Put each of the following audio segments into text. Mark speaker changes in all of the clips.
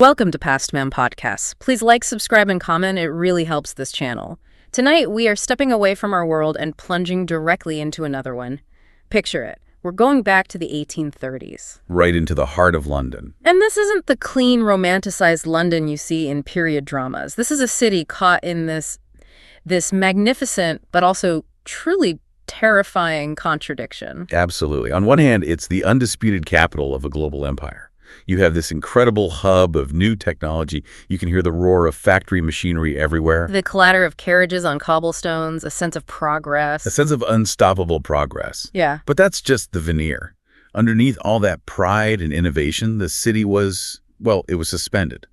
Speaker 1: Welcome to Paskvan Podcasts. Please like, subscribe, and comment. It really helps this channel. Tonight, we are stepping away from our world and plunging directly into another one. Picture it. We're going back to the 1830s.
Speaker 2: Right into the heart of London.
Speaker 1: And this isn't the clean, romanticized London you see in period dramas. This is a city caught in this magnificent, but also truly terrifying contradiction.
Speaker 2: Absolutely. On one hand, it's the undisputed capital of a global empire. You have this incredible hub of new technology. You can hear the roar of factory machinery everywhere.
Speaker 1: The clatter of carriages on cobblestones, a sense of progress.
Speaker 2: A sense of unstoppable progress.
Speaker 1: Yeah.
Speaker 2: But that's just the veneer. Underneath all that pride and innovation, the city was, well, it was suspended,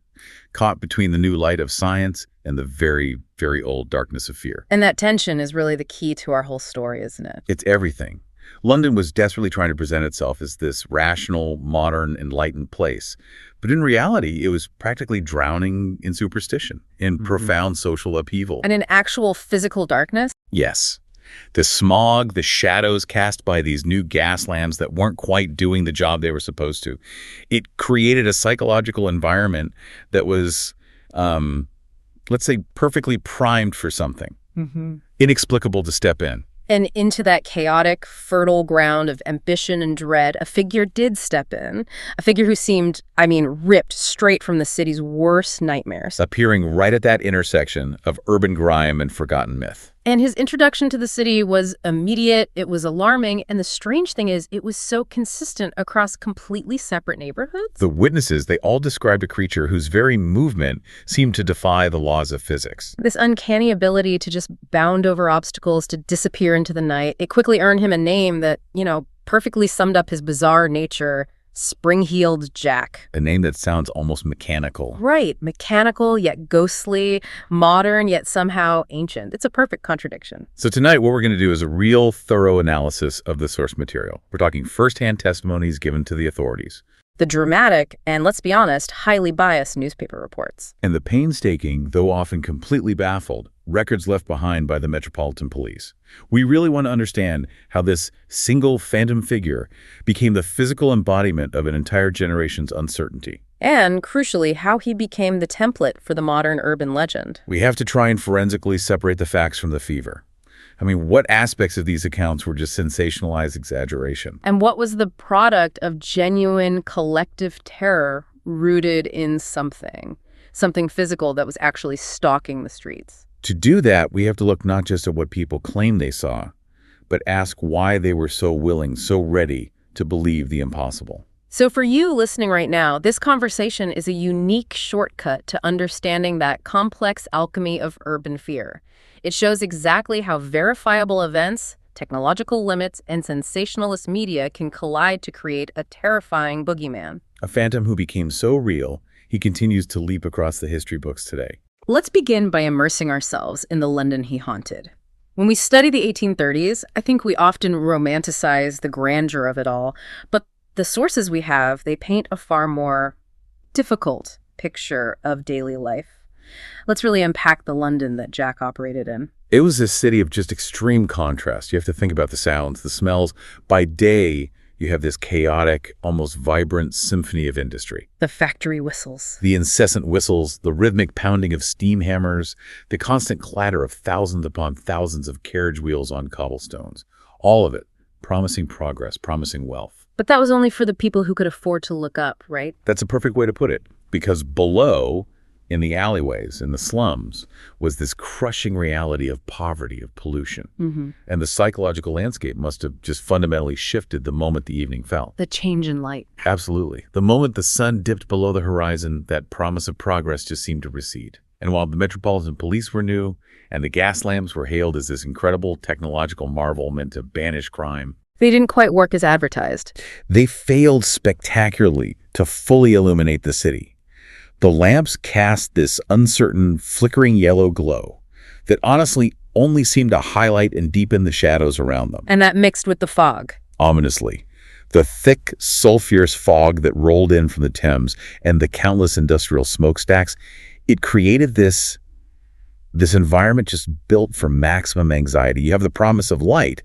Speaker 2: caught between the new light of science and the very, very old darkness of fear.
Speaker 1: And that tension is really the key to our whole story, isn't it?
Speaker 2: It's everything. London was desperately trying to present itself as this rational, modern, enlightened place. But in reality, it was practically drowning in superstition, in profound social upheaval.
Speaker 1: And in actual physical darkness?
Speaker 2: Yes. The smog, the shadows cast by these new gas lamps that weren't quite doing the job they were supposed to. It created a psychological environment that was, let's say, perfectly primed for something. Inexplicable to step in.
Speaker 1: And into that chaotic, fertile ground of ambition and dread, a figure did step in. A figure who seemed, ripped straight from the city's worst nightmares.
Speaker 2: Appearing right at that intersection of urban grime and forgotten myth.
Speaker 1: And his introduction to the city was immediate, it was alarming, and the strange thing is, it was so consistent across completely separate neighborhoods.
Speaker 2: The witnesses, they all described a creature whose very movement seemed to defy the laws of physics.
Speaker 1: This uncanny ability to just bound over obstacles, to disappear into the night, it quickly earned him a name that, perfectly summed up his bizarre nature. Spring-heeled Jack.
Speaker 2: A name that sounds almost mechanical.
Speaker 1: Right. Mechanical, yet ghostly. Modern, yet somehow ancient. It's a perfect contradiction.
Speaker 2: So tonight, what we're going to do is a real thorough analysis of the source material. We're talking firsthand testimonies given to the authorities.
Speaker 1: The dramatic, and let's be honest, highly biased newspaper reports.
Speaker 2: And the painstaking, though often completely baffled, records left behind by the Metropolitan Police. We really want to understand how this single phantom figure became the physical embodiment of an entire generation's uncertainty.
Speaker 1: And, crucially, how he became the template for the modern urban legend.
Speaker 2: We have to try and forensically separate the facts from the fever. What aspects of these accounts were just sensationalized exaggeration?
Speaker 1: And what was the product of genuine collective terror rooted in something physical that was actually stalking the streets?
Speaker 2: To do that, we have to look not just at what people claim they saw, but ask why they were so willing, so ready to believe the impossible.
Speaker 1: So for you listening right now, this conversation is a unique shortcut to understanding that complex alchemy of urban fear. It shows exactly how verifiable events, technological limits, and sensationalist media can collide to create a terrifying boogeyman.
Speaker 2: A phantom who became so real, he continues to leap across the history books today.
Speaker 1: Let's begin by immersing ourselves in the London he haunted. When we study the 1830s, I think we often romanticize the grandeur of it all, but the sources we have, they paint a far more difficult picture of daily life. Let's really unpack the London that Jack operated in.
Speaker 2: It was a city of just extreme contrast. You have to think about the sounds, the smells. By day, you have this chaotic, almost vibrant symphony of industry.
Speaker 1: The factory whistles.
Speaker 2: The incessant whistles, the rhythmic pounding of steam hammers, the constant clatter of thousands upon thousands of carriage wheels on cobblestones. All of it promising progress, promising wealth.
Speaker 1: But that was only for the people who could afford to look up, right?
Speaker 2: That's a perfect way to put it, because below, in the alleyways, in the slums, was this crushing reality of poverty, of pollution. And the psychological landscape must have just fundamentally shifted the moment the evening fell.
Speaker 1: The change in light.
Speaker 2: Absolutely. The moment the sun dipped below the horizon, that promise of progress just seemed to recede. And while the Metropolitan Police were new, and the gas lamps were hailed as this incredible technological marvel meant to banish crime,
Speaker 1: they didn't quite work as advertised.
Speaker 2: They failed spectacularly to fully illuminate the city. The lamps cast this uncertain, flickering yellow glow that honestly only seemed to highlight and deepen the shadows around them.
Speaker 1: And that mixed with the fog.
Speaker 2: Ominously. The thick, sulfurous fog that rolled in from the Thames and the countless industrial smokestacks, it created this environment just built for maximum anxiety. You have the promise of light,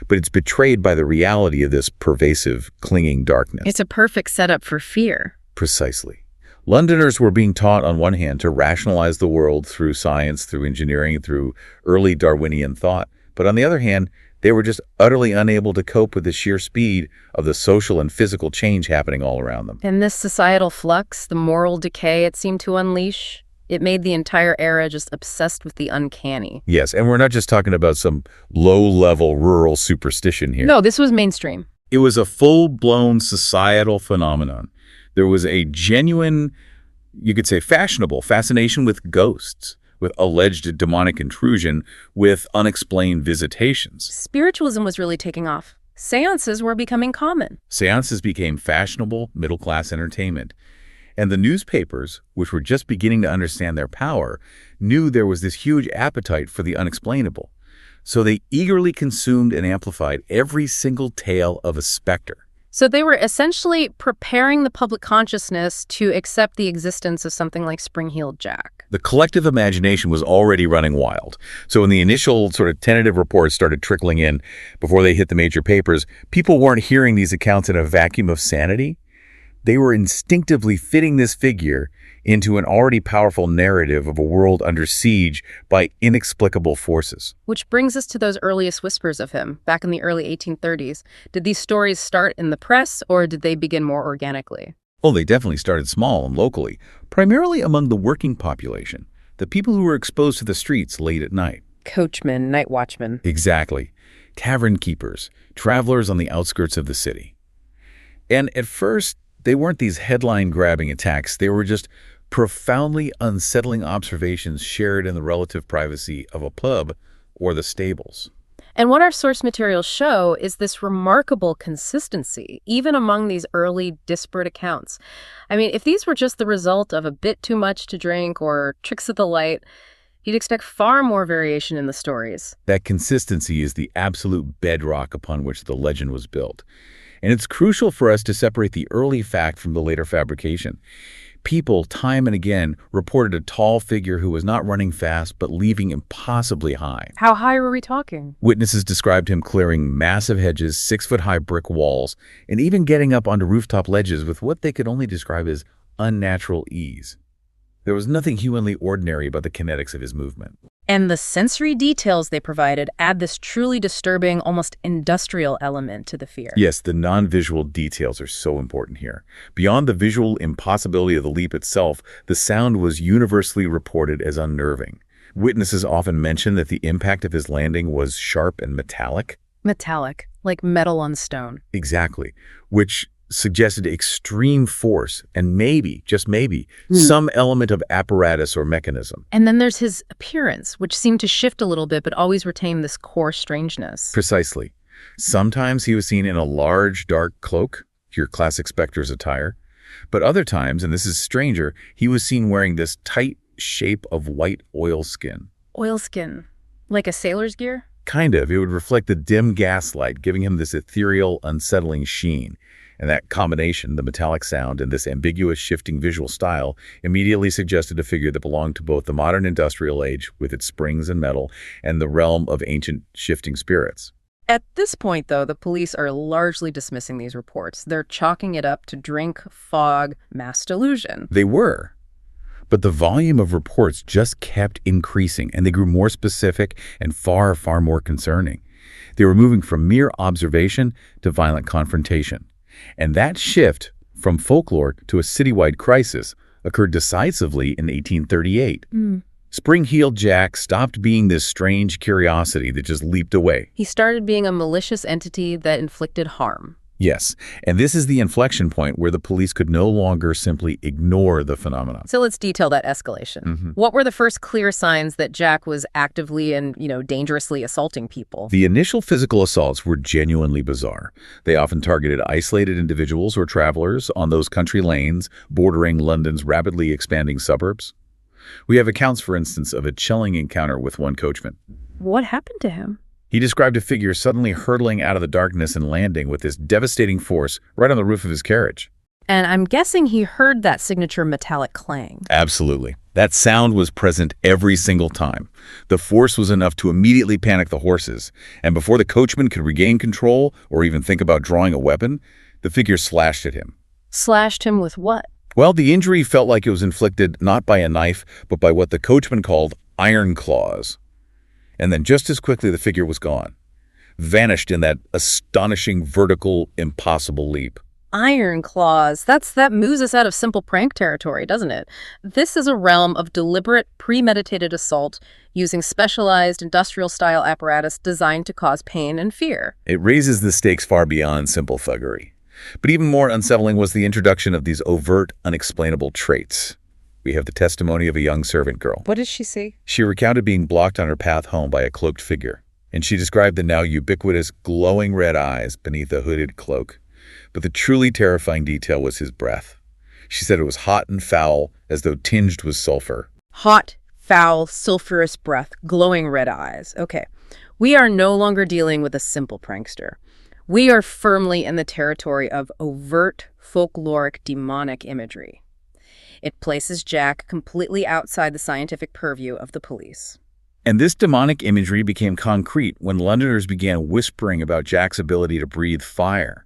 Speaker 2: but it's betrayed by the reality of this pervasive, clinging darkness.
Speaker 1: It's a perfect setup for fear.
Speaker 2: Precisely. Londoners were being taught, on one hand, to rationalize the world through science, through engineering, through early Darwinian thought. But on the other hand, they were just utterly unable to cope with the sheer speed of the social and physical change happening all around them.
Speaker 1: And this societal flux, the moral decay it seemed to unleash, it made the entire era just obsessed with the uncanny.
Speaker 2: Yes, and we're not just talking about some low-level rural superstition here.
Speaker 1: No, this was mainstream.
Speaker 2: It was a full-blown societal phenomenon. There was a genuine, you could say fashionable, fascination with ghosts, with alleged demonic intrusion, with unexplained visitations.
Speaker 1: Spiritualism was really taking off. Seances were becoming common.
Speaker 2: Seances became fashionable, middle-class entertainment. And the newspapers, which were just beginning to understand their power, knew there was this huge appetite for the unexplainable. So they eagerly consumed and amplified every single tale of a specter.
Speaker 1: So they were essentially preparing the public consciousness to accept the existence of something like Spring-Heeled Jack.
Speaker 2: The collective imagination was already running wild. So when the initial sort of tentative reports started trickling in before they hit the major papers, people weren't hearing these accounts in a vacuum of sanity. They were instinctively fitting this figure into an already powerful narrative of a world under siege by inexplicable forces.
Speaker 1: Which brings us to those earliest whispers of him, back in the early 1830s. Did these stories start in the press, or did they begin more organically?
Speaker 2: Well, they definitely started small and locally, primarily among the working population, the people who were exposed to the streets late at night.
Speaker 1: Coachmen, night watchmen.
Speaker 2: Exactly. Tavern keepers, travelers on the outskirts of the city. And at first, they weren't these headline-grabbing attacks. They were just profoundly unsettling observations shared in the relative privacy of a pub or the stables.
Speaker 1: And what our source materials show is this remarkable consistency, even among these early disparate accounts. I mean, if these were just the result of a bit too much to drink or tricks of the light, you'd expect far more variation in the stories.
Speaker 2: That consistency is the absolute bedrock upon which the legend was built. And it's crucial for us to separate the early fact from the later fabrication. People, time and again, reported a tall figure who was not running fast, but leaping impossibly high.
Speaker 1: How high were we talking?
Speaker 2: Witnesses described him clearing massive hedges, 6-foot-high brick walls, and even getting up onto rooftop ledges with what they could only describe as unnatural ease. There was nothing humanly ordinary about the kinetics of his movement.
Speaker 1: And the sensory details they provided add this truly disturbing, almost industrial element to the fear.
Speaker 2: Yes, the non-visual details are so important here. Beyond the visual impossibility of the leap itself, the sound was universally reported as unnerving. Witnesses often mention that the impact of his landing was sharp and metallic.
Speaker 1: Metallic, like metal on stone.
Speaker 2: Exactly, which suggested extreme force and maybe, just maybe, some element of apparatus or mechanism.
Speaker 1: And then there's his appearance, which seemed to shift a little bit, but always retain this core strangeness.
Speaker 2: Precisely. Sometimes he was seen in a large, dark cloak, your classic Spectre's attire. But other times, and this is stranger, he was seen wearing this tight shape of white oilskin.
Speaker 1: Oilskin, like a sailor's gear?
Speaker 2: Kind of. It would reflect the dim gaslight, giving him this ethereal, unsettling sheen. And that combination, the metallic sound and this ambiguous shifting visual style, immediately suggested a figure that belonged to both the modern industrial age, with its springs and metal, and the realm of ancient shifting spirits.
Speaker 1: At this point, though, the police are largely dismissing these reports. They're chalking it up to drink, fog, mass delusion.
Speaker 2: They were. But the volume of reports just kept increasing, and they grew more specific and far, far more concerning. They were moving from mere observation to violent confrontation. And that shift from folklore to a citywide crisis occurred decisively in 1838. Spring-Heeled Jack stopped being this strange curiosity that just leaped away.
Speaker 1: He started being a malicious entity that inflicted harm.
Speaker 2: Yes, and this is the inflection point where the police could no longer simply ignore the phenomenon.
Speaker 1: So let's detail that escalation. What were the first clear signs that Jack was actively and, dangerously assaulting people?
Speaker 2: The initial physical assaults were genuinely bizarre. They often targeted isolated individuals or travelers on those country lanes bordering London's rapidly expanding suburbs. We have accounts, for instance, of a chilling encounter with one coachman.
Speaker 1: What happened to him?
Speaker 2: He described a figure suddenly hurtling out of the darkness and landing with this devastating force right on the roof of his carriage.
Speaker 1: And I'm guessing he heard that signature metallic clang.
Speaker 2: Absolutely. That sound was present every single time. The force was enough to immediately panic the horses, and before the coachman could regain control or even think about drawing a weapon, the figure slashed at him.
Speaker 1: Slashed him with what?
Speaker 2: Well, the injury felt like it was inflicted not by a knife, but by what the coachman called iron claws. And then just as quickly the figure was gone, vanished in that astonishing vertical, impossible leap.
Speaker 1: Iron claws. That moves us out of simple prank territory, doesn't it? This is a realm of deliberate, premeditated assault using specialized industrial-style apparatus designed to cause pain and fear.
Speaker 2: It raises the stakes far beyond simple thuggery. But even more unsettling was the introduction of these overt, unexplainable traits. We have the testimony of a young servant girl.
Speaker 1: What did she see?
Speaker 2: She recounted being blocked on her path home by a cloaked figure, and she described the now ubiquitous glowing red eyes beneath a hooded cloak. But the truly terrifying detail was his breath. She said it was hot and foul, as though tinged with sulfur.
Speaker 1: Hot, foul, sulfurous breath, glowing red eyes. Okay, we are no longer dealing with a simple prankster. We are firmly in the territory of overt, folkloric, demonic imagery. It places Jack completely outside the scientific purview of the police.
Speaker 2: And this demonic imagery became concrete when Londoners began whispering about Jack's ability to breathe fire.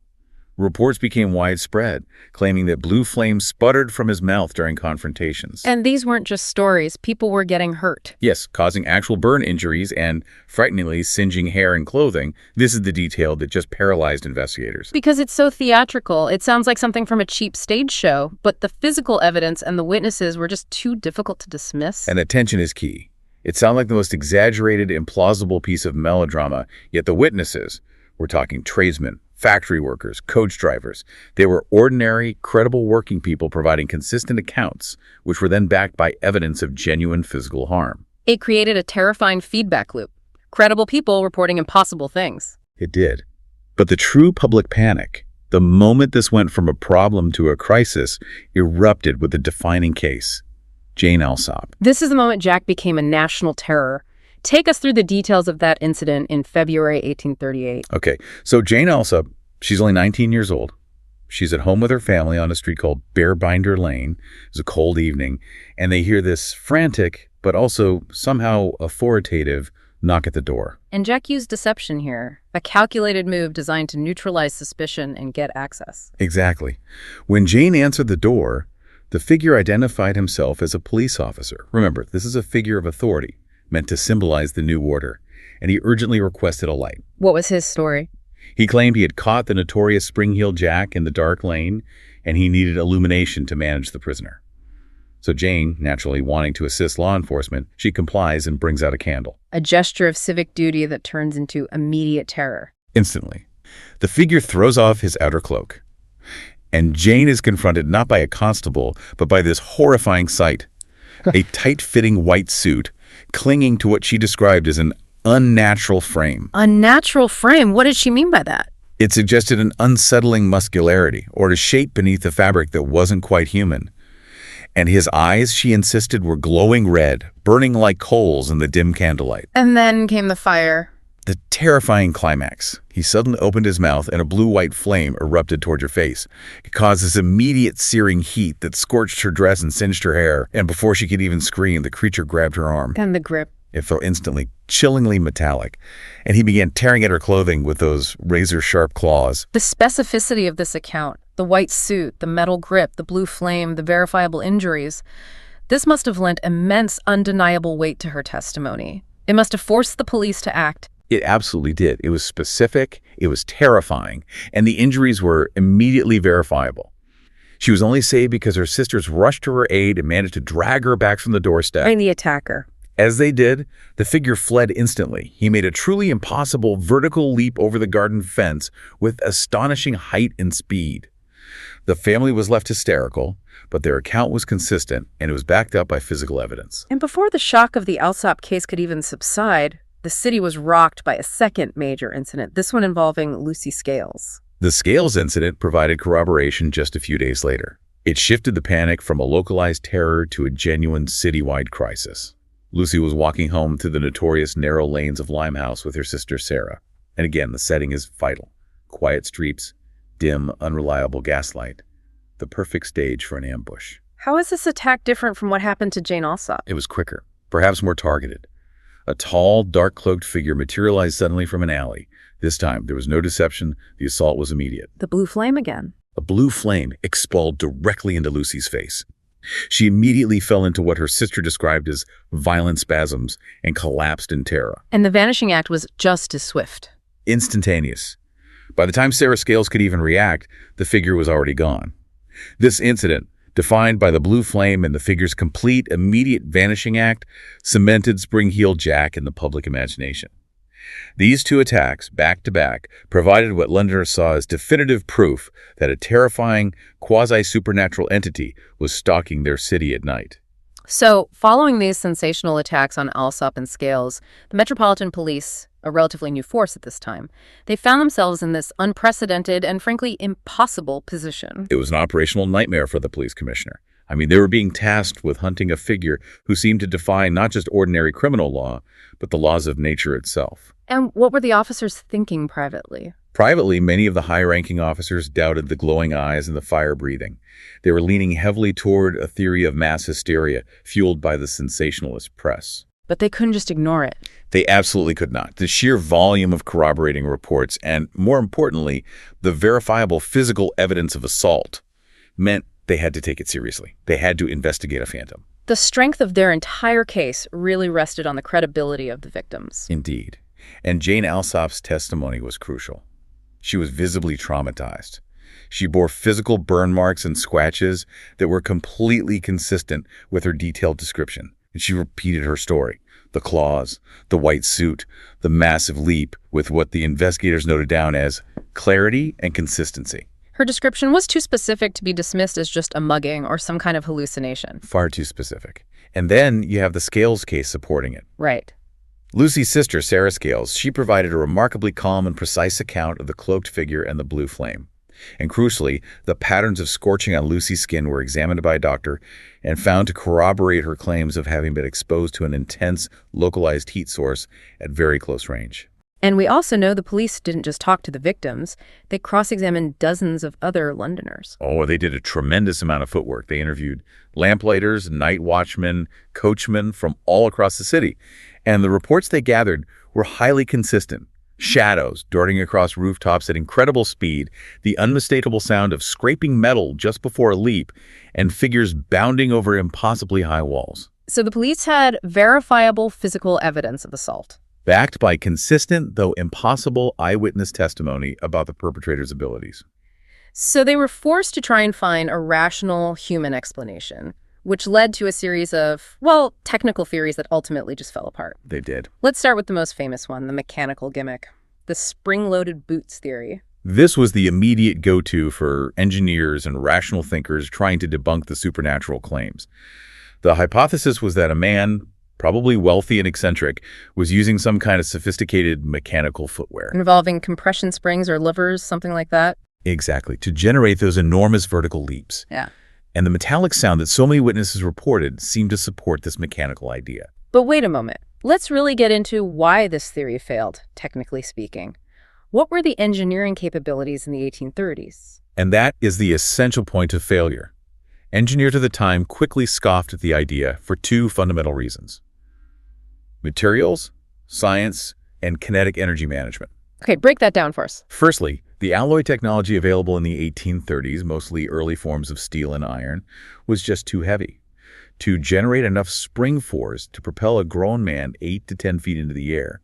Speaker 2: Reports became widespread, claiming that blue flames sputtered from his mouth during confrontations.
Speaker 1: And these weren't just stories. People were getting hurt.
Speaker 2: Yes, causing actual burn injuries and, frighteningly, singeing hair and clothing. This is the detail that just paralyzed investigators.
Speaker 1: Because it's so theatrical, it sounds like something from a cheap stage show, but the physical evidence and the witnesses were just too difficult to dismiss.
Speaker 2: And attention is key. It sounded like the most exaggerated, implausible piece of melodrama, yet the witnesses, we're talking tradesmen, factory workers, coach drivers. They were ordinary, credible working people providing consistent accounts, which were then backed by evidence of genuine physical harm.
Speaker 1: It created a terrifying feedback loop. Credible people reporting impossible things.
Speaker 2: It did. But the true public panic, the moment this went from a problem to a crisis, erupted with the defining case, Jane Alsop.
Speaker 1: This is the moment Jack became a national terror. Take us through the details of that incident in February 1838.
Speaker 2: Okay, so Jane Alsop, she's only 19 years old. She's at home with her family on a street called Bearbinder Lane. It's a cold evening, and they hear this frantic, but also somehow authoritative knock at the door.
Speaker 1: And Jack used deception here, a calculated move designed to neutralize suspicion and get access.
Speaker 2: Exactly. When Jane answered the door, the figure identified himself as a police officer. Remember, this is a figure of authority, meant to symbolize the new order, and he urgently requested a light.
Speaker 1: What was his story?
Speaker 2: He claimed he had caught the notorious Spring-Heeled Jack in the dark lane, and he needed illumination to manage the prisoner. So Jane, naturally wanting to assist law enforcement, she complies and brings out a candle.
Speaker 1: A gesture of civic duty that turns into immediate terror.
Speaker 2: Instantly, the figure throws off his outer cloak, and Jane is confronted not by a constable, but by this horrifying sight. A tight-fitting white suit, clinging to what she described as an unnatural frame.
Speaker 1: Unnatural frame? What did she mean by that?
Speaker 2: It suggested an unsettling muscularity, or a shape beneath the fabric that wasn't quite human. And his eyes, she insisted, were glowing red, burning like coals in the dim candlelight.
Speaker 1: And then came the fire.
Speaker 2: The terrifying climax. He suddenly opened his mouth and a blue-white flame erupted toward her face. It caused this immediate searing heat that scorched her dress and singed her hair. And before she could even scream, the creature grabbed her arm.
Speaker 1: And the grip.
Speaker 2: It felt instantly, chillingly metallic. And he began tearing at her clothing with those razor-sharp claws.
Speaker 1: The specificity of this account, the white suit, the metal grip, the blue flame, the verifiable injuries, this must have lent immense, undeniable weight to her testimony. It must have forced the police to act.
Speaker 2: It absolutely did. It was specific, it was terrifying, and the injuries were immediately verifiable. She was only saved because her sisters rushed to her aid and managed to drag her back from the doorstep.
Speaker 1: And the attacker.
Speaker 2: As they did, the figure fled instantly. He made a truly impossible vertical leap over the garden fence with astonishing height and speed. The family was left hysterical, but their account was consistent, and it was backed up by physical evidence.
Speaker 1: And before the shock of the Alsop case could even subside, the city was rocked by a second major incident, this one involving Lucy Scales.
Speaker 2: The Scales incident provided corroboration just a few days later. It shifted the panic from a localized terror to a genuine citywide crisis. Lucy was walking home through the notorious narrow lanes of Limehouse with her sister Sarah. And again, the setting is vital. Quiet streets, dim, unreliable gaslight. The perfect stage for an ambush.
Speaker 1: How is this attack different from what happened to Jane Alsop?
Speaker 2: It was quicker, perhaps more targeted. A tall, dark-cloaked figure materialized suddenly from an alley. This time, there was no deception. The assault was immediate.
Speaker 1: The blue flame again.
Speaker 2: A blue flame exploded directly into Lucy's face. She immediately fell into what her sister described as violent spasms and collapsed in terror.
Speaker 1: And the vanishing act was just as swift.
Speaker 2: Instantaneous. By the time Sarah Scales could even react, the figure was already gone. This incident, defined by the blue flame and the figure's complete, immediate vanishing act, cemented Spring-Heeled Jack in the public imagination. These two attacks, back-to-back, provided what Londoners saw as definitive proof that a terrifying, quasi-supernatural entity was stalking their city at night.
Speaker 1: So, following these sensational attacks on Alsop and Scales, the Metropolitan Police, a relatively new force at this time, they found themselves in this unprecedented and frankly impossible position.
Speaker 2: It was an operational nightmare for the police commissioner. I mean, they were being tasked with hunting a figure who seemed to defy not just ordinary criminal law, but the laws of nature itself.
Speaker 1: And what were the officers thinking privately?
Speaker 2: Privately, many of the high-ranking officers doubted the glowing eyes and the fire breathing. They were leaning heavily toward a theory of mass hysteria fueled by the sensationalist press.
Speaker 1: But they couldn't just ignore it.
Speaker 2: They absolutely could not. The sheer volume of corroborating reports and, more importantly, the verifiable physical evidence of assault meant they had to take it seriously. They had to investigate a phantom.
Speaker 1: The strength of their entire case really rested on the credibility of the victims.
Speaker 2: Indeed. And Jane Alsop's testimony was crucial. She was visibly traumatized. She bore physical burn marks and scratches that were completely consistent with her detailed description. And she repeated her story. The claws, the white suit, the massive leap, with what the investigators noted down as clarity and consistency.
Speaker 1: Her description was too specific to be dismissed as just a mugging or some kind of hallucination.
Speaker 2: Far too specific. And then you have the Scales case supporting it.
Speaker 1: Right.
Speaker 2: Lucy's sister, Sarah Scales, she provided a remarkably calm and precise account of the cloaked figure and the blue flame. And crucially, the patterns of scorching on Lucy's skin were examined by a doctor and found to corroborate her claims of having been exposed to an intense, localized heat source at very close range.
Speaker 1: And we also know the police didn't just talk to the victims. They cross-examined dozens of other Londoners.
Speaker 2: Oh, they did a tremendous amount of footwork. They interviewed lamplighters, night watchmen, coachmen from all across the city. And the reports they gathered were highly consistent. Shadows darting across rooftops at incredible speed, the unmistakable sound of scraping metal just before a leap, and figures bounding over impossibly high walls.
Speaker 1: So the police had verifiable physical evidence of assault,
Speaker 2: Backed by consistent, though impossible, eyewitness testimony about the perpetrator's abilities.
Speaker 1: So they were forced to try and find a rational human explanation, which led to a series of, well, technical theories that ultimately just fell apart.
Speaker 2: They did.
Speaker 1: Let's start with the most famous one, the mechanical gimmick, the spring-loaded boots theory.
Speaker 2: This was the immediate go-to for engineers and rational thinkers trying to debunk the supernatural claims. The hypothesis was that a man, probably wealthy and eccentric, was using some kind of sophisticated mechanical footwear.
Speaker 1: Involving compression springs or levers, something like that?
Speaker 2: Exactly, to generate those enormous vertical leaps.
Speaker 1: Yeah.
Speaker 2: And the metallic sound that so many witnesses reported seemed to support this mechanical idea.
Speaker 1: But wait a moment. Let's really get into why this theory failed, technically speaking. What were the engineering capabilities in the 1830s?
Speaker 2: And that is the essential point of failure. Engineers of the time quickly scoffed at the idea for two fundamental reasons: materials, science, and kinetic energy management.
Speaker 1: Okay, break that down for us.
Speaker 2: Firstly, the alloy technology available in the 1830s, mostly early forms of steel and iron, was just too heavy. To generate enough spring force to propel a grown man 8 to 10 feet into the air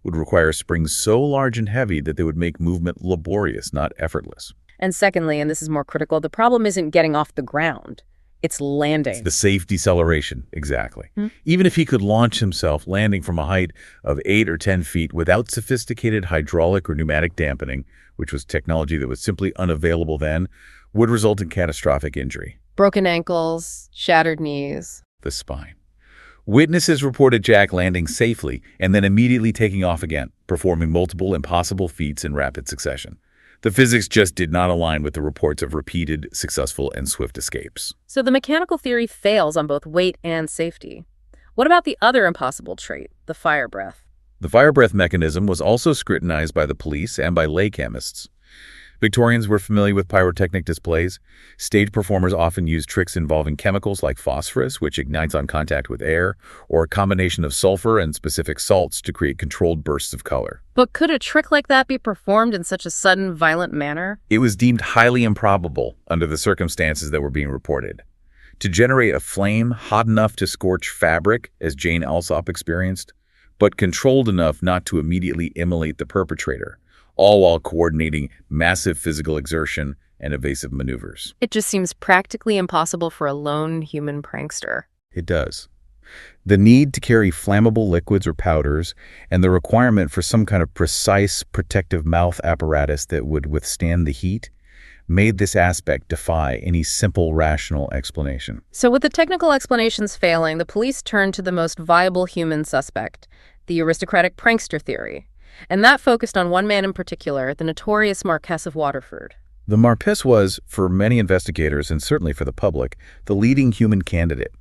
Speaker 2: would require springs so large and heavy that they would make movement laborious, not effortless.
Speaker 1: And secondly, and this is more critical, the problem isn't getting off the ground. It's landing.
Speaker 2: It's the safe deceleration, exactly. Even if he could launch himself landing from a height of 8 or 10 feet without sophisticated hydraulic or pneumatic dampening, which was technology that was simply unavailable then, would result in catastrophic injury.
Speaker 1: Broken ankles, shattered knees.
Speaker 2: The spine. Witnesses reported Jack landing safely and then immediately taking off again, performing multiple impossible feats in rapid succession. The physics just did not align with the reports of repeated, successful, and swift escapes.
Speaker 1: So the mechanical theory fails on both weight and safety. What about the other impossible trait, the fire breath?
Speaker 2: The fire breath mechanism was also scrutinized by the police and by lay chemists. Victorians were familiar with pyrotechnic displays. Stage performers often used tricks involving chemicals like phosphorus, which ignites on contact with air, or a combination of sulfur and specific salts to create controlled bursts of color.
Speaker 1: But could a trick like that be performed in such a sudden, violent manner?
Speaker 2: It was deemed highly improbable under the circumstances that were being reported. To generate a flame hot enough to scorch fabric, as Jane Alsop experienced, but controlled enough not to immediately immolate the perpetrator, all while coordinating massive physical exertion and evasive maneuvers.
Speaker 1: It just seems practically impossible for a lone human prankster.
Speaker 2: It does. The need to carry flammable liquids or powders and the requirement for some kind of precise protective mouth apparatus that would withstand the heat made this aspect defy any simple rational explanation.
Speaker 1: So with the technical explanations failing, the police turned to the most viable human suspect, the aristocratic prankster theory. And that focused on one man in particular, the notorious Marquess of Waterford.
Speaker 2: The Marquess was, for many investigators and certainly for the public, the leading human candidate.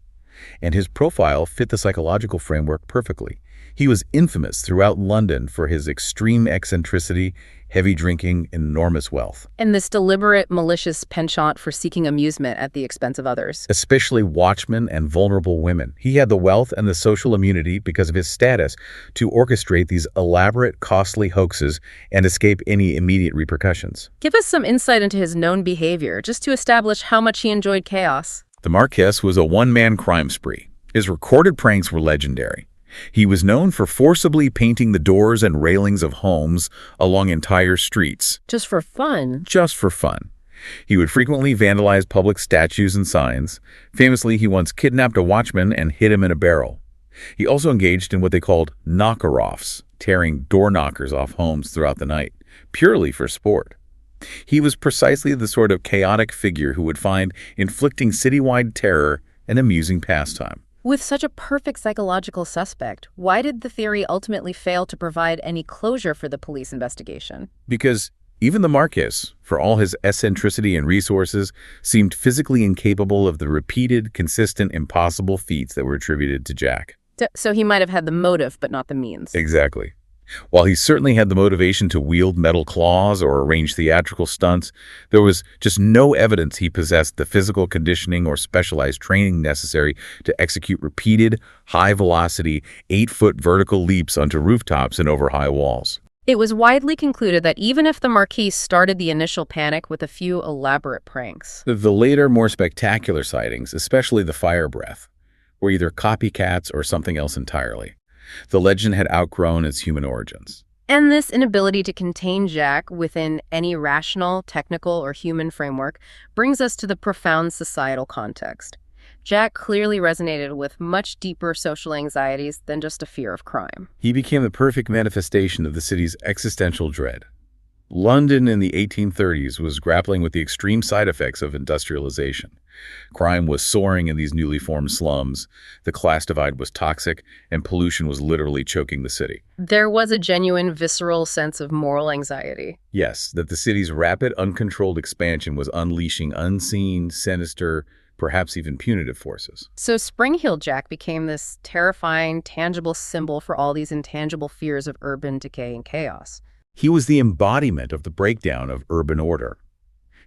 Speaker 2: And his profile fit the psychological framework perfectly. He was infamous throughout London for his extreme eccentricity, heavy drinking, and enormous wealth.
Speaker 1: And this deliberate, malicious penchant for seeking amusement at the expense of others.
Speaker 2: Especially watchmen and vulnerable women. He had the wealth and the social immunity because of his status to orchestrate these elaborate, costly hoaxes and escape any immediate repercussions.
Speaker 1: Give us some insight into his known behavior, just to establish how much he enjoyed chaos.
Speaker 2: The Marquess was a one-man crime spree. His recorded pranks were legendary. He was known for forcibly painting the doors and railings of homes along entire streets.
Speaker 1: Just for fun?
Speaker 2: Just for fun. He would frequently vandalize public statues and signs. Famously, he once kidnapped a watchman and hid him in a barrel. He also engaged in what they called knocker-offs, tearing door knockers off homes throughout the night, purely for sport. He was precisely the sort of chaotic figure who would find inflicting citywide terror an amusing pastime.
Speaker 1: With such a perfect psychological suspect, why did the theory ultimately fail to provide any closure for the police investigation?
Speaker 2: Because even the Marquess, for all his eccentricity and resources, seemed physically incapable of the repeated, consistent, impossible feats that were attributed to Jack.
Speaker 1: So he might have had the motive, but not the means.
Speaker 2: Exactly. While he certainly had the motivation to wield metal claws or arrange theatrical stunts, there was just no evidence he possessed the physical conditioning or specialized training necessary to execute repeated, high-velocity, 8-foot vertical leaps onto rooftops and over high walls.
Speaker 1: It was widely concluded that even if the Marquis started the initial panic with a few elaborate pranks,
Speaker 2: the later, more spectacular sightings, especially the fire breath, were either copycats or something else entirely. The legend had outgrown its human origins.
Speaker 1: And this inability to contain Jack within any rational, technical, or human framework brings us to the profound societal context. Jack clearly resonated with much deeper social anxieties than just a fear of crime.
Speaker 2: He became the perfect manifestation of the city's existential dread. London in the 1830s was grappling with the extreme side effects of industrialization. Crime was soaring in these newly formed slums, the class divide was toxic, and pollution was literally choking the city.
Speaker 1: There was a genuine, visceral sense of moral anxiety.
Speaker 2: Yes, that the city's rapid, uncontrolled expansion was unleashing unseen, sinister, perhaps even punitive forces.
Speaker 1: So Spring Heel Jack became this terrifying, tangible symbol for all these intangible fears of urban decay and chaos.
Speaker 2: He was the embodiment of the breakdown of urban order.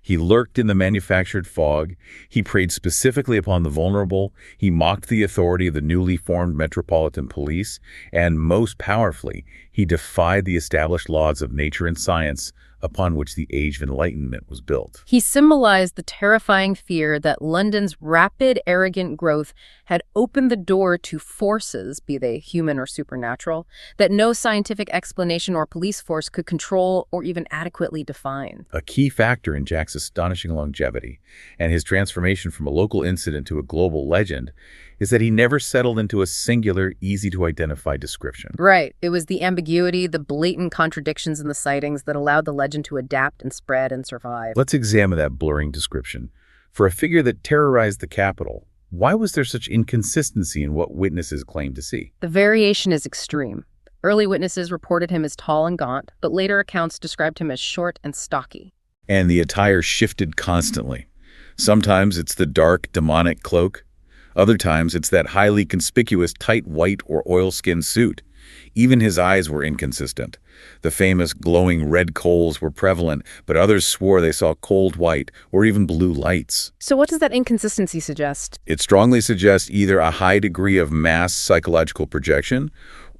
Speaker 2: He lurked in the manufactured fog. He preyed specifically upon the vulnerable. He mocked the authority of the newly formed Metropolitan Police. And most powerfully, he defied the established laws of nature and science upon which the Age of Enlightenment was built.
Speaker 1: He symbolized the terrifying fear that London's rapid, arrogant growth had opened the door to forces, be they human or supernatural, that no scientific explanation or police force could control or even adequately define.
Speaker 2: A key factor in Jack's astonishing longevity and his transformation from a local incident to a global legend is that he never settled into a singular, easy-to-identify description.
Speaker 1: Right. It was the ambiguity, the blatant contradictions in the sightings that allowed the legend to adapt and spread and survive.
Speaker 2: Let's examine that blurring description. For a figure that terrorized the capital, why was there such inconsistency in what witnesses claimed to see?
Speaker 1: The variation is extreme. Early witnesses reported him as tall and gaunt, but later accounts described him as short and stocky.
Speaker 2: And the attire shifted constantly. Sometimes it's the dark, demonic cloak. Other times, it's that highly conspicuous tight white or oilskin suit. Even his eyes were inconsistent. The famous glowing red coals were prevalent, but others swore they saw cold white or even blue lights.
Speaker 1: So what does that inconsistency suggest?
Speaker 2: It strongly suggests either a high degree of mass psychological projection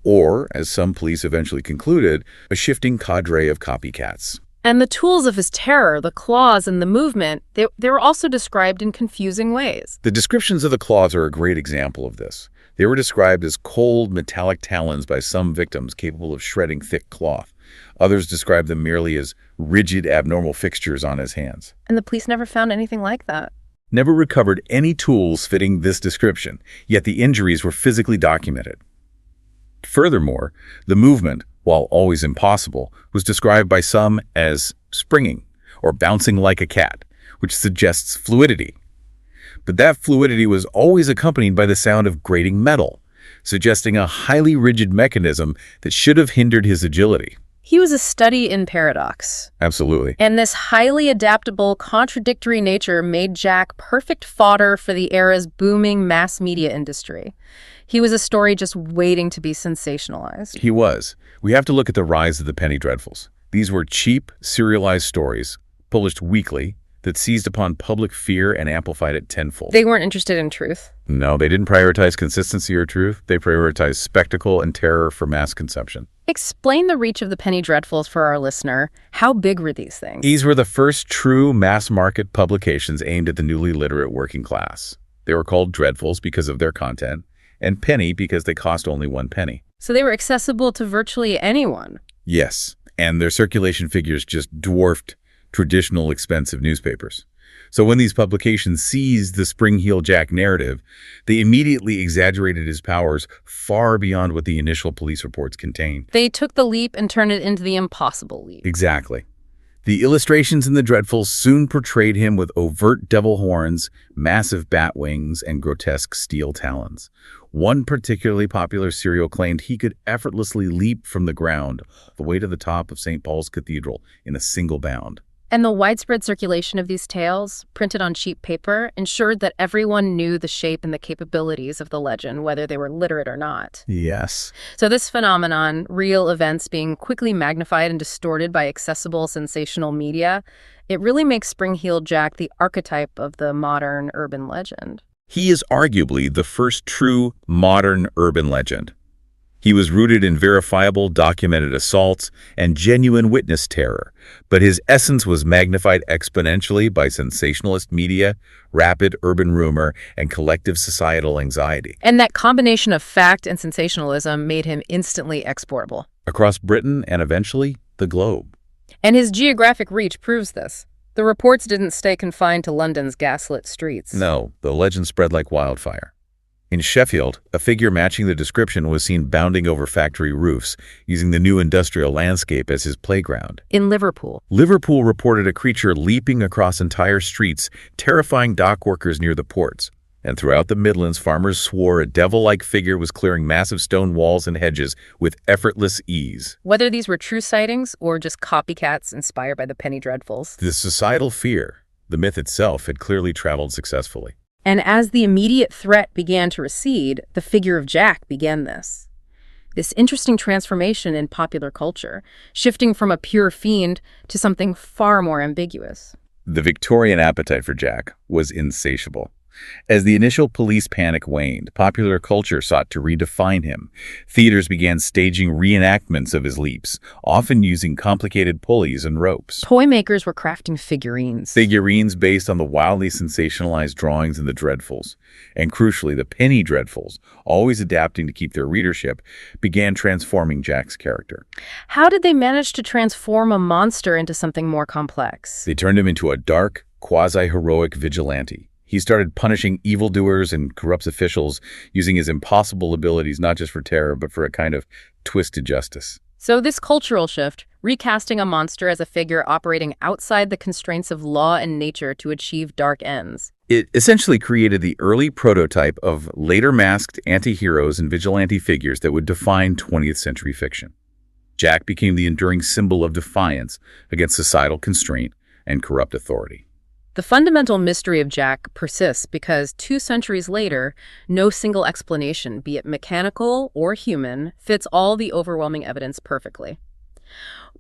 Speaker 2: or, as some police eventually concluded, a shifting cadre of copycats.
Speaker 1: And the tools of his terror, the claws and the movement, they were also described in confusing ways.
Speaker 2: The descriptions of the claws are a great example of this. They were described as cold, metallic talons by some victims capable of shredding thick cloth. Others described them merely as rigid, abnormal fixtures on his hands.
Speaker 1: And the police never found anything like that.
Speaker 2: Never recovered any tools fitting this description, yet the injuries were physically documented. Furthermore, the movement, while always impossible, was described by some as springing or bouncing like a cat, which suggests fluidity. But that fluidity was always accompanied by the sound of grating metal, suggesting a highly rigid mechanism that should have hindered his agility.
Speaker 1: He was a study in paradox.
Speaker 2: Absolutely.
Speaker 1: And this highly adaptable, contradictory nature made Jack perfect fodder for the era's booming mass media industry. He was a story just waiting to be sensationalized.
Speaker 2: He was. We have to look at the rise of the penny dreadfuls. These were cheap, serialized stories, published weekly, that seized upon public fear and amplified it tenfold.
Speaker 1: They weren't interested in truth.
Speaker 2: No, they didn't prioritize consistency or truth. They prioritized spectacle and terror for mass consumption.
Speaker 1: Explain the reach of the penny dreadfuls for our listener. How big were these things?
Speaker 2: These were the first true mass-market publications aimed at the newly literate working class. They were called dreadfuls because of their content, and penny because they cost only 1 penny.
Speaker 1: So they were accessible to virtually anyone.
Speaker 2: Yes, and their circulation figures just dwarfed traditional expensive newspapers. So when these publications seized the Spring-Heel Jack narrative, they immediately exaggerated his powers far beyond what the initial police reports contained.
Speaker 1: They took the leap and turned it into the impossible leap.
Speaker 2: Exactly. The illustrations in the Dreadfuls soon portrayed him with overt devil horns, massive bat wings, and grotesque steel talons. One particularly popular serial claimed he could effortlessly leap from the ground the way to the top of St. Paul's Cathedral in a single bound.
Speaker 1: And the widespread circulation of these tales, printed on cheap paper, ensured that everyone knew the shape and the capabilities of the legend, whether they were literate or not.
Speaker 2: Yes.
Speaker 1: So this phenomenon, real events being quickly magnified and distorted by accessible, sensational media, it really makes Spring-Heel Jack the archetype of the modern urban legend.
Speaker 2: He is arguably the first true modern urban legend. He was rooted in verifiable, documented assaults and genuine witness terror, but his essence was magnified exponentially by sensationalist media, rapid urban rumor, and collective societal anxiety.
Speaker 1: And that combination of fact and sensationalism made him instantly exportable.
Speaker 2: Across Britain and eventually the globe.
Speaker 1: And his geographic reach proves this. The reports didn't stay confined to London's gaslit streets.
Speaker 2: No, the legend spread like wildfire. In Sheffield, a figure matching the description was seen bounding over factory roofs, using the new industrial landscape as his playground.
Speaker 1: In Liverpool
Speaker 2: reported a creature leaping across entire streets, terrifying dock workers near the ports. And throughout the Midlands, farmers swore a devil-like figure was clearing massive stone walls and hedges with effortless ease.
Speaker 1: Whether these were true sightings or just copycats inspired by the penny dreadfuls.
Speaker 2: The societal fear, the myth itself, had clearly traveled successfully.
Speaker 1: And as the immediate threat began to recede, the figure of Jack began this interesting transformation in popular culture, shifting from a pure fiend to something far more ambiguous.
Speaker 2: The Victorian appetite for Jack was insatiable. As the initial police panic waned, popular culture sought to redefine him. Theaters began staging reenactments of his leaps, often using complicated pulleys and ropes.
Speaker 1: Toy makers were crafting figurines.
Speaker 2: Figurines based on the wildly sensationalized drawings in the Dreadfuls. And crucially, the penny Dreadfuls, always adapting to keep their readership, began transforming Jack's character.
Speaker 1: How did they manage to transform a monster into something more complex?
Speaker 2: They turned him into a dark, quasi-heroic vigilante. He started punishing evildoers and corrupt officials, using his impossible abilities not just for terror, but for a kind of twisted justice.
Speaker 1: So this cultural shift, recasting a monster as a figure operating outside the constraints of law and nature to achieve dark ends.
Speaker 2: It essentially created the early prototype of later masked anti-heroes and vigilante figures that would define 20th century fiction. Jack became the enduring symbol of defiance against societal constraint and corrupt authority.
Speaker 1: The fundamental mystery of Jack persists because 2 centuries later, no single explanation, be it mechanical or human, fits all the overwhelming evidence perfectly.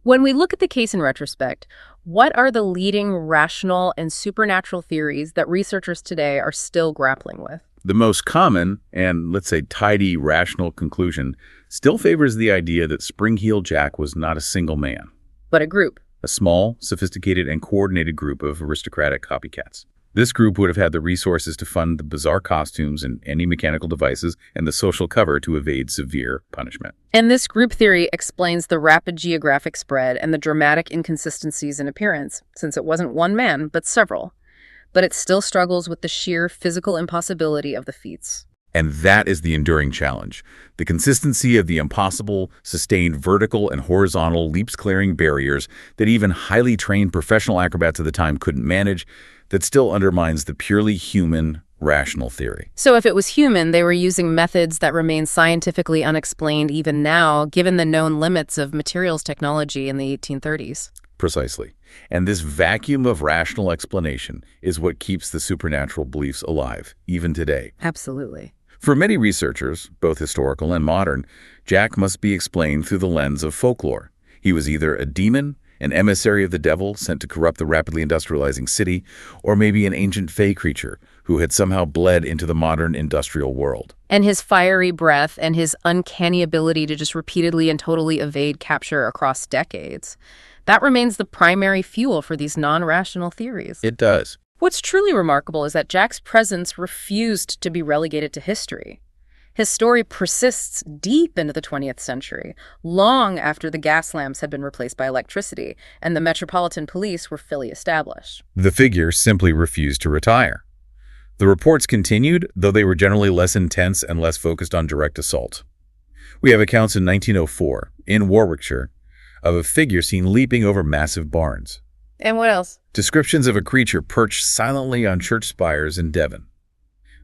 Speaker 1: When we look at the case in retrospect, what are the leading rational and supernatural theories that researchers today are still grappling with?
Speaker 2: The most common and, let's say, tidy, rational conclusion still favors the idea that Spring-Heeled Jack was not a single man,
Speaker 1: But a group.
Speaker 2: a small, sophisticated, and coordinated group of aristocratic copycats. This group would have had the resources to fund the bizarre costumes and any mechanical devices and the social cover to evade severe punishment.
Speaker 1: And this group theory explains the rapid geographic spread and the dramatic inconsistencies in appearance, since it wasn't one man, but several. But it still struggles with the sheer physical impossibility of the feats.
Speaker 2: And that is the enduring challenge. The consistency of the impossible, sustained vertical and horizontal leaps-clearing barriers that even highly trained professional acrobats of the time couldn't manage, that still undermines the purely human, rational theory.
Speaker 1: So if it was human, they were using methods that remain scientifically unexplained even now, given the known limits of materials technology in the 1830s.
Speaker 2: Precisely. And this vacuum of rational explanation is what keeps the supernatural beliefs alive, even today.
Speaker 1: Absolutely.
Speaker 2: For many researchers, both historical and modern, Jack must be explained through the lens of folklore. He was either a demon, an emissary of the devil sent to corrupt the rapidly industrializing city, or maybe an ancient fey creature who had somehow bled into the modern industrial world.
Speaker 1: And his fiery breath and his uncanny ability to just repeatedly and totally evade capture across decades, that remains the primary fuel for these non-rational theories.
Speaker 2: It does.
Speaker 1: What's truly remarkable is that Jack's presence refused to be relegated to history. His story persists deep into the 20th century, long after the gas lamps had been replaced by electricity and the Metropolitan Police were fully established.
Speaker 2: The figure simply refused to retire. The reports continued, though they were generally less intense and less focused on direct assault. We have accounts in 1904, in Warwickshire, of a figure seen leaping over massive barns.
Speaker 1: And what else?
Speaker 2: Descriptions of a creature perched silently on church spires in Devon.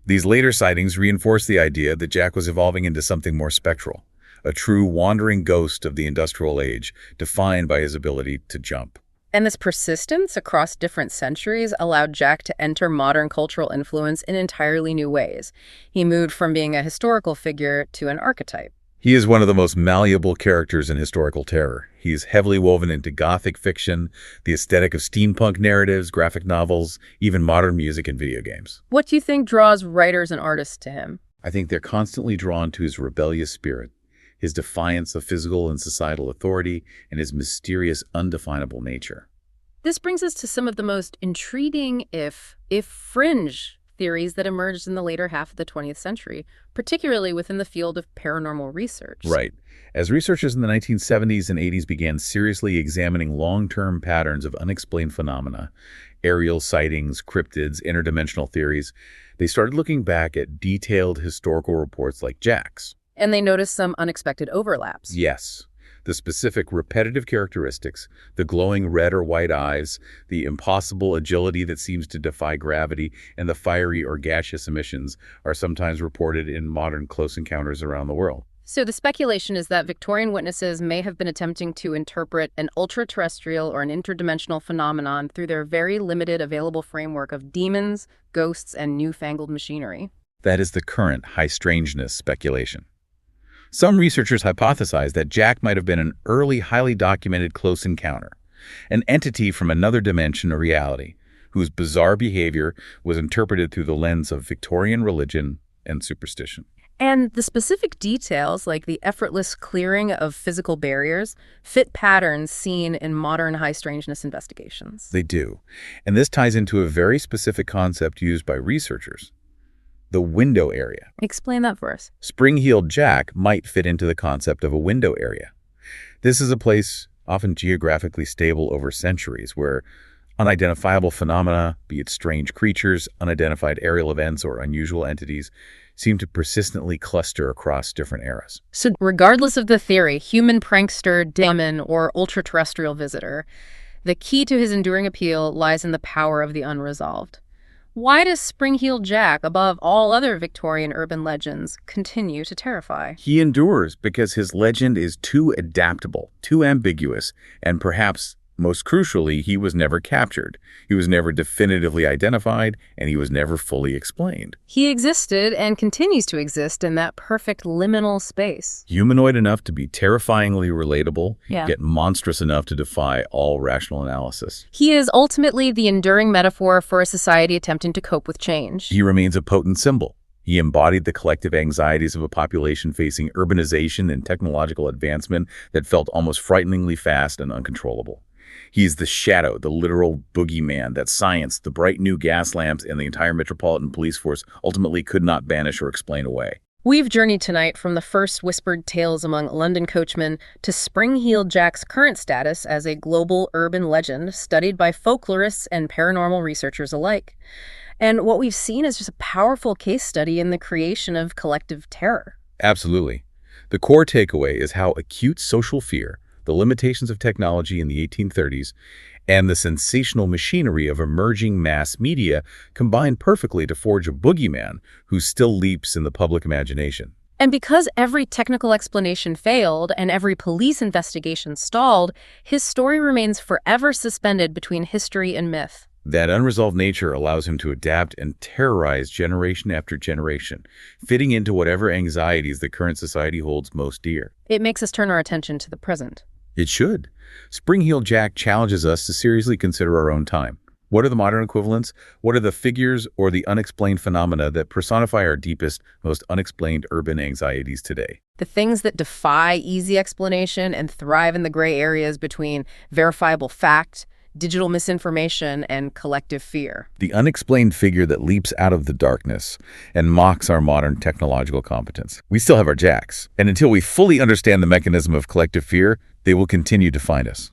Speaker 2: These later sightings reinforce the idea that Jack was evolving into something more spectral, a true wandering ghost of the industrial age, defined by his ability to jump.
Speaker 1: And this persistence across different centuries allowed Jack to enter modern cultural influence in entirely new ways. He moved from being a historical figure to an archetype.
Speaker 2: He is one of the most malleable characters in historical terror. He is heavily woven into Gothic fiction, the aesthetic of steampunk narratives, graphic novels, even modern music and video games.
Speaker 1: What do you think draws writers and artists to him?
Speaker 2: I think they're constantly drawn to his rebellious spirit, his defiance of physical and societal authority, and his mysterious, undefinable nature.
Speaker 1: This brings us to some of the most intriguing, if fringe, theories that emerged in the later half of the 20th century, particularly within the field of paranormal research.
Speaker 2: Right. As researchers in the 1970s and 80s began seriously examining long-term patterns of unexplained phenomena, aerial sightings, cryptids, interdimensional theories, they started looking back at detailed historical reports like Jack's.
Speaker 1: And they noticed some unexpected overlaps.
Speaker 2: Yes. The specific repetitive characteristics, the glowing red or white eyes, the impossible agility that seems to defy gravity, and the fiery or gaseous emissions are sometimes reported in modern close encounters around the world.
Speaker 1: So the speculation is that Victorian witnesses may have been attempting to interpret an ultra-terrestrial or an interdimensional phenomenon through their very limited available framework of demons, ghosts, and newfangled machinery.
Speaker 2: That is the current high strangeness speculation. Some researchers hypothesize that Jack might have been an early, highly documented close encounter, an entity from another dimension or reality, whose bizarre behavior was interpreted through the lens of Victorian religion and superstition.
Speaker 1: And the specific details, like the effortless clearing of physical barriers, fit patterns seen in modern high strangeness investigations.
Speaker 2: They do. And this ties into a very specific concept used by researchers: the window area.
Speaker 1: Explain that for us.
Speaker 2: Spring-Heeled Jack might fit into the concept of a window area. This is a place often geographically stable over centuries where unidentifiable phenomena, be it strange creatures, unidentified aerial events, or unusual entities, seem to persistently cluster across different eras.
Speaker 1: So regardless of the theory, human prankster, demon, or ultra-terrestrial visitor, the key to his enduring appeal lies in the power of the unresolved. Why does Spring-Heeled Jack, above all other Victorian urban legends, continue to terrify?
Speaker 2: He endures because his legend is too adaptable, too ambiguous, and perhaps Most crucially, he was never captured. He was never definitively identified, and he was never fully explained.
Speaker 1: He existed and continues to exist in that perfect liminal space.
Speaker 2: Humanoid enough to be terrifyingly relatable,
Speaker 1: Yeah.
Speaker 2: yet monstrous enough to defy all rational analysis.
Speaker 1: He is ultimately the enduring metaphor for a society attempting to cope with change.
Speaker 2: He remains a potent symbol. He embodied the collective anxieties of a population facing urbanization and technological advancement that felt almost frighteningly fast and uncontrollable. He is the shadow, the literal boogeyman that science, the bright new gas lamps, and the entire Metropolitan Police Force ultimately could not banish or explain away.
Speaker 1: We've journeyed tonight from the first whispered tales among London coachmen to Spring-Heeled Jack's current status as a global urban legend studied by folklorists and paranormal researchers alike. And what we've seen is just a powerful case study in the creation of collective terror.
Speaker 2: Absolutely. The core takeaway is how acute social fear, the limitations of technology in the 1830s, and the sensational machinery of emerging mass media combine perfectly to forge a boogeyman who still leaps in the public imagination.
Speaker 1: And because every technical explanation failed and every police investigation stalled, his story remains forever suspended between history and myth.
Speaker 2: That unresolved nature allows him to adapt and terrorize generation after generation, fitting into whatever anxieties the current society holds most dear.
Speaker 1: It makes us turn our attention to the present.
Speaker 2: It should. Spring-Heeled Jack challenges us to seriously consider our own time. What are the modern equivalents? What are the figures or the unexplained phenomena that personify our deepest, most unexplained urban anxieties today?
Speaker 1: The things that defy easy explanation and thrive in the gray areas between verifiable fact, digital misinformation, and collective fear.
Speaker 2: The unexplained figure that leaps out of the darkness and mocks our modern technological competence. We still have our jacks, and until we fully understand the mechanism of collective fear, they will continue to find us.